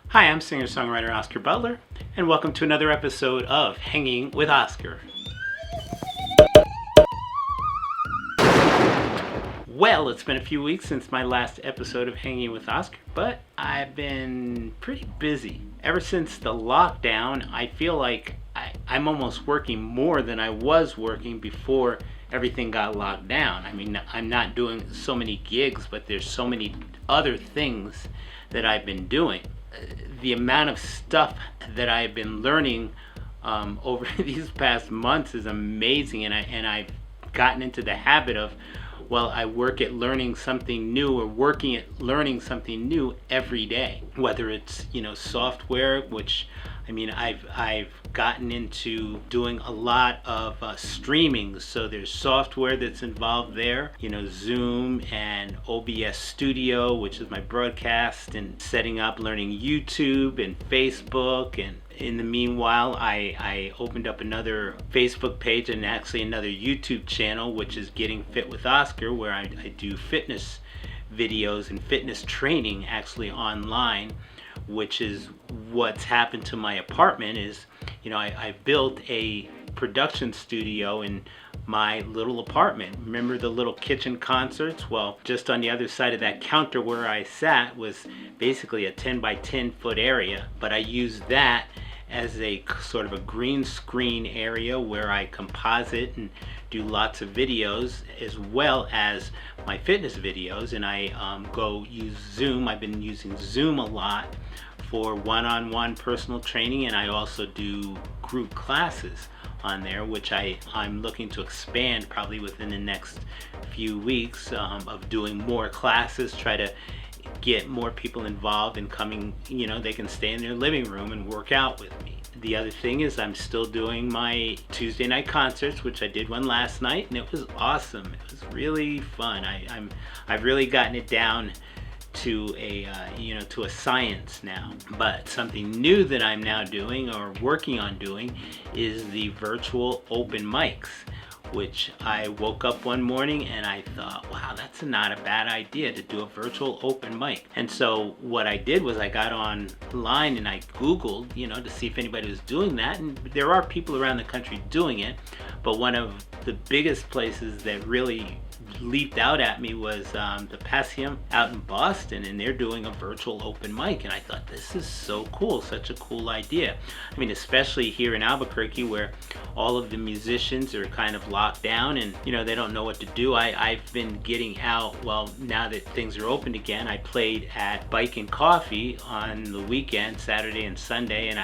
Hi, I'm singer-songwriter Oscar Butler, and welcome to another episode of Hanging with Oscar. Well, it's been a few weeks since my last episode of Hanging with Oscar, but I've been pretty busy. Ever since the lockdown, I feel like I'm almost working more than I was working before everything got locked down. I mean, I'm not doing so many gigs, but there's so many other things that I've been doing. The amount of stuff that I've been learning over these past months is amazing, and I've gotten into the habit of, well, I work at learning something new or working at learning something new every day. Whether it's software, which I've gotten into doing a lot of streaming, so there's software that's involved there, Zoom and OBS Studio, which is my broadcast, and setting up, learning YouTube and Facebook. And in the meanwhile, I opened up another Facebook page and actually another YouTube channel, which is Getting Fit with Oscar, where I do fitness videos and fitness training actually online, which is what's happened to my apartment. Is I built a production studio in my little apartment. Remember the little kitchen concerts? Well, just on the other side of that counter where I sat was basically a 10 by 10 foot area, but I used that as a sort of a green screen area where I composite and do lots of videos, as well as my fitness videos. And I go use Zoom. I've been using Zoom a lot for one-on-one personal training, and I also do group classes on there, which I'm looking to expand probably within the next few weeks, of doing more classes, try to get more people involved and coming, they can stay in their living room and work out with me. The other thing is I'm still doing my Tuesday night concerts, which I did one last night, and it was awesome. It was really fun. I've really gotten it down to a science now. But something new that I'm now doing or working on doing is the virtual open mics, which I woke up one morning and I thought, wow, that's not a bad idea to do a virtual open mic. And so what I did was I got online and I Googled, to see if anybody was doing that. And there are people around the country doing it, but one of the biggest places that really leaped out at me was the Passion out in Boston, and they're doing a virtual open mic. And I thought, this is so cool, such a cool idea. I mean, especially here in Albuquerque, where all of the musicians are kind of locked down and they don't know what to do. I've been getting out. Well, now that things are open again, I played at Bike and Coffee on the weekend, Saturday and Sunday, and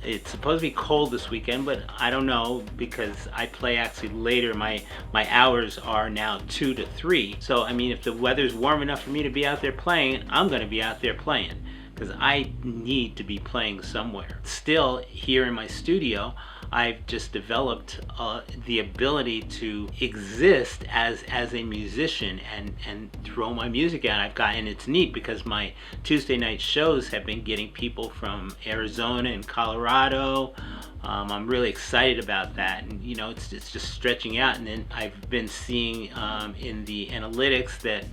it's supposed to be cold this weekend, but I don't know, because I play actually later. My hours are now 2 to 3. So if the weather's warm enough for me to be out there playing, I'm going to be out there playing, because I need to be playing somewhere. Still, here in my studio, I've just developed the ability to exist as a musician and throw my music out. And it's neat because my Tuesday night shows have been getting people from Arizona and Colorado. I'm really excited about that, and it's just stretching out. And then I've been seeing in the analytics that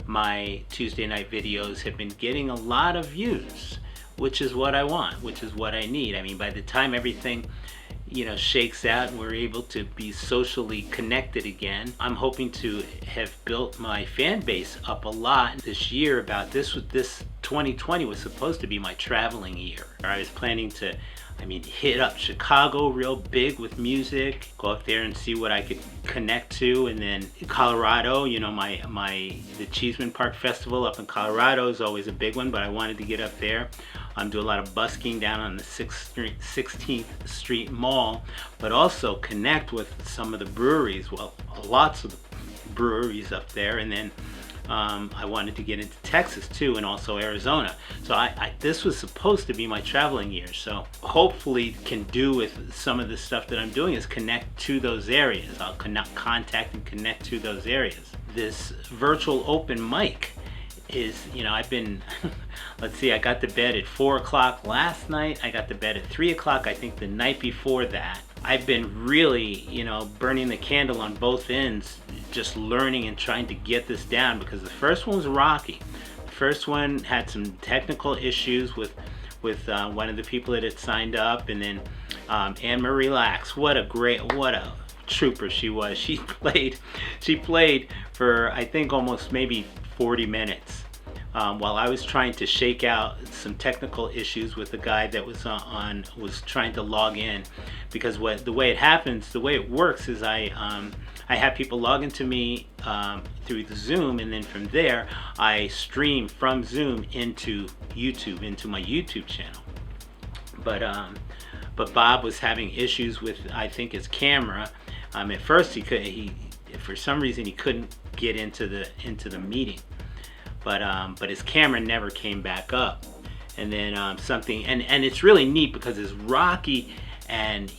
my Tuesday night videos have been getting a lot of views, which is what I want, which is what I need. By the time everything shakes out and we're able to be socially connected again, I'm hoping to have built my fan base up a lot this year. About this 2020 was supposed to be my traveling year. I was planning to hit up Chicago real big with music, go up there and see what I could connect to. And then Colorado, the Cheeseman Park Festival up in Colorado is always a big one, but I wanted to get up there. Do a lot of busking down on the 16th Street Mall, but also connect with some of the breweries. Well, lots of the breweries up there. And then I wanted to get into Texas too, and also Arizona. So this was supposed to be my traveling year. So hopefully can do with some of the stuff that I'm doing is connect to those areas. I'll contact and connect to those areas. This virtual open mic is, I've been, let's see, I got to bed at 4 o'clock last night. I got to bed at 3 o'clock, I think the night before that. I've been really, burning the candle on both ends, just learning and trying to get this down, because the first one was rocky. The first one had some technical issues with with one of the people that had signed up, and then Anne Marie Lax. What a trooper she was. She played for, I think, almost maybe 40 minutes. While I was trying to shake out some technical issues with the guy that was was trying to log in, because the way it works is I have people log into me through the Zoom, and then from there I stream from Zoom into YouTube, into my YouTube channel. But Bob was having issues with, I think, his camera. At first he for some reason he couldn't get into the meeting. But his camera never came back up, and then something, and it's really neat because it's rocky, and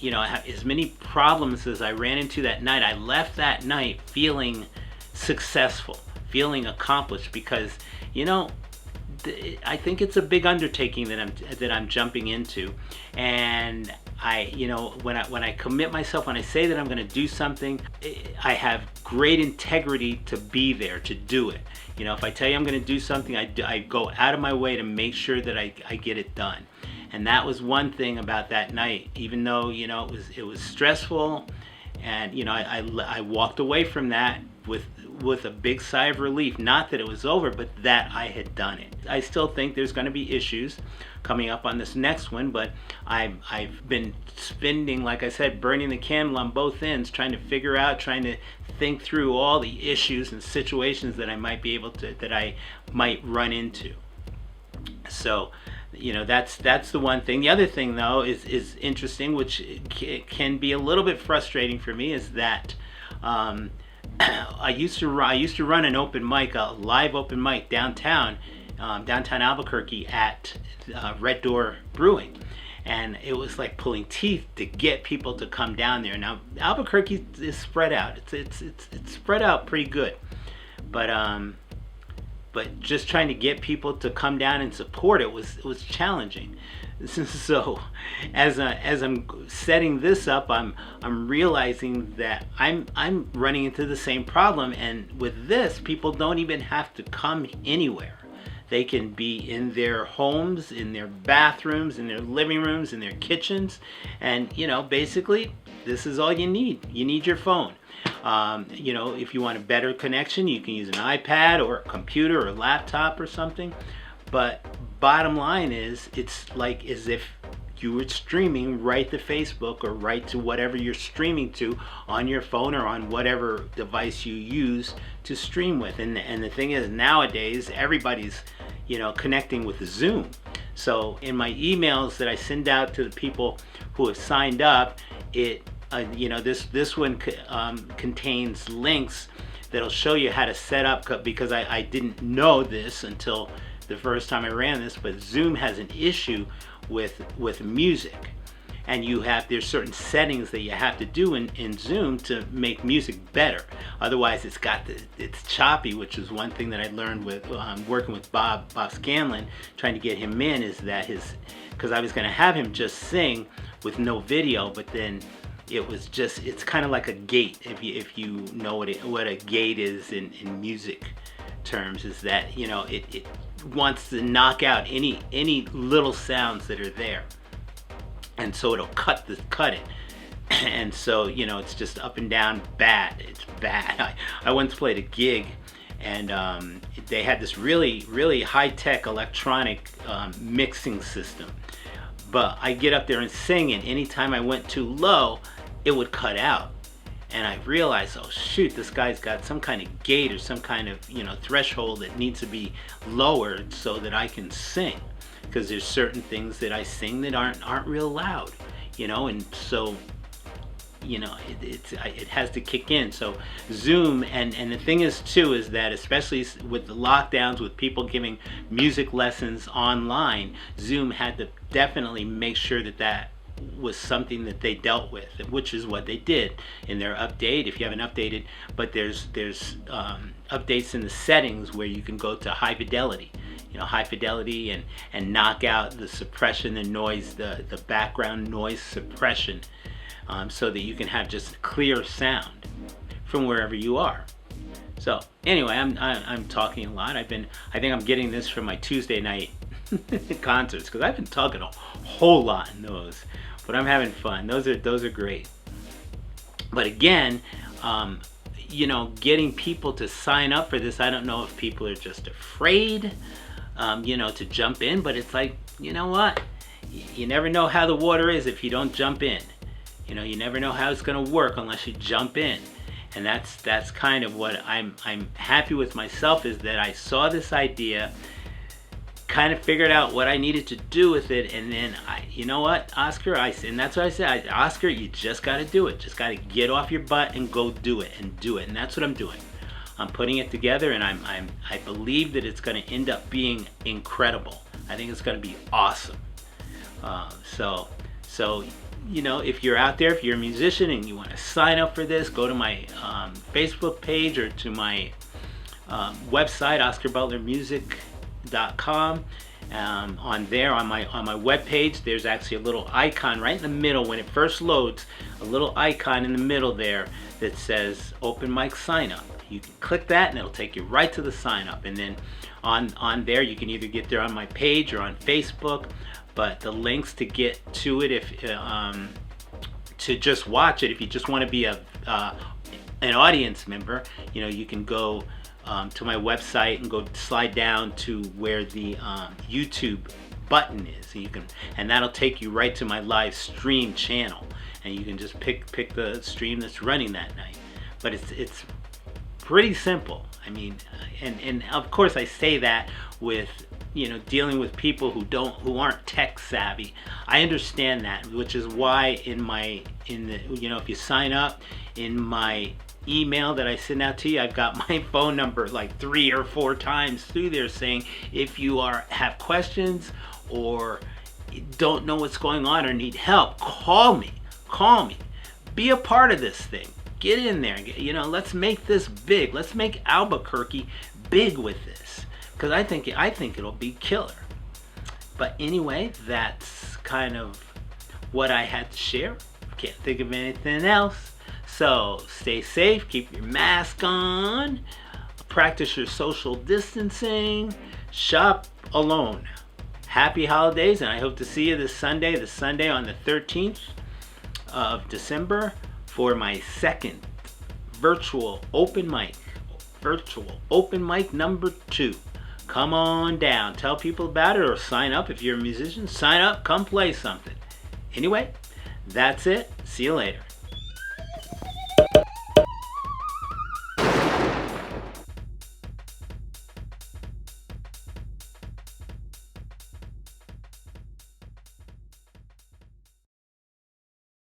as many problems as I ran into that night, I left that night feeling successful, feeling accomplished, because I think it's a big undertaking that I'm jumping into, and when I commit myself, when I say that I'm going to do something, I have great integrity to be there to do it. If I tell you I'm going to do something, I go out of my way to make sure that I get it done. And that was one thing about that night. Even though it was stressful, and I walked away from that with a big sigh of relief. Not that it was over, but that I had done it. I still think there's going to be issues coming up on this next one, but I've been spending, like I said, burning the candle on both ends, trying to think through all the issues and situations that I might run into. So that's the one thing. The other thing, though, is interesting, which can be a little bit frustrating for me, is that I used to run an open mic, a live open mic downtown Albuquerque at Red Door Brewing, and it was like pulling teeth to get people to come down there. Now Albuquerque is spread out; it's spread out pretty good, but just trying to get people to come down and support it was challenging. So as I'm setting this up, I'm realizing that I'm running into the same problem, and with this, people don't even have to come anywhere. They can be in their homes, in their bathrooms, in their living rooms, in their kitchens, and basically this is all you need. You need your phone. If you want a better connection, you can use an iPad or a computer or a laptop or something. But bottom line is, it's like as if you were streaming right to Facebook or right to whatever you're streaming to on your phone or on whatever device you use to stream with. And the thing is, nowadays everybody's connecting with Zoom. So in my emails that I send out to the people who have signed up, this one contains links that'll show you how to set up, because I didn't know this until the first time I ran this, but Zoom has an issue with music, and there's certain settings that you have to do in Zoom to make music better. Otherwise, it's choppy, which is one thing that I learned with working with Bob Scanlon, trying to get him in, is that because I was going to have him just sing with no video, but then it's kind of like a gate. If you know what a gate is in music terms, is that it wants to knock out any little sounds that are there, and so it'll cut it. And so it's just up and down bad. It's bad. I once played a gig, and they had this really, really high-tech electronic mixing system, but I get up there and sing, and anytime I went too low, it would cut out. And I realized, oh shoot, this guy's got some kind of gate or some kind of threshold that needs to be lowered so that I can sing, because there's certain things that I sing that aren't real loud, and so it has to kick in. So Zoom, and the thing is too, is that especially with the lockdowns, with people giving music lessons online, Zoom had to definitely make sure that was something that they dealt with, which is what they did in their update. If you haven't updated, but there's updates in the settings where you can go to high fidelity, and knock out the suppression, the noise, the background noise suppression, so that you can have just clear sound from wherever you are. So anyway, I'm talking a lot. I think I'm getting this from my Tuesday night concerts, because I've been talking a whole lot in those, but I'm having fun. Those are great. But again, getting people to sign up for this, I don't know if people are just afraid, to jump in, but it's like, you know what? You never know how the water is if you don't jump in. You never know how it's going to work unless you jump in. And that's kind of what I'm happy with myself, is that I saw this idea, kind of figured out what I needed to do with it, and then you know what, Oscar, and that's what I said, Oscar, you just got to do it. Just got to get off your butt and go do it, and that's what I'm doing. I'm putting it together, and I believe that it's going to end up being incredible. I think it's going to be awesome. So if you're out there, if you're a musician and you want to sign up for this, go to my Facebook page or to my website, OscarButlerMusic.com. On there, on my web page, there's actually a little icon right in the middle when it first loads. A little icon in the middle there that says Open Mic Sign Up. You can click that and it'll take you right to the sign up. And then on there, you can either get there on my page or on Facebook. But the links to get to it, if to just watch it, if you just want to be an audience member, you can go to my website and go slide down to where the YouTube button is, and that'll take you right to my live stream channel, and you can just pick the stream that's running that night. But it's pretty simple. I mean, and of course I say that with dealing with people who aren't tech savvy. I understand that, which is why if you sign up in my email that I send out to you, I've got my phone number like 3 or 4 times through there saying, if you have questions or don't know what's going on or need help, call me. Be a part of this thing. Get in there. Let's make this big. Let's make Albuquerque big with this, because I think it'll be killer. But anyway, that's kind of what I had to share. Can't think of anything else. So stay safe, keep your mask on, practice your social distancing, shop alone. Happy holidays, and I hope to see you this Sunday on the 13th of December for my second virtual open mic number 2. Come on down, tell people about it, or sign up if you're a musician. Sign up, come play something. Anyway, that's it. See you later.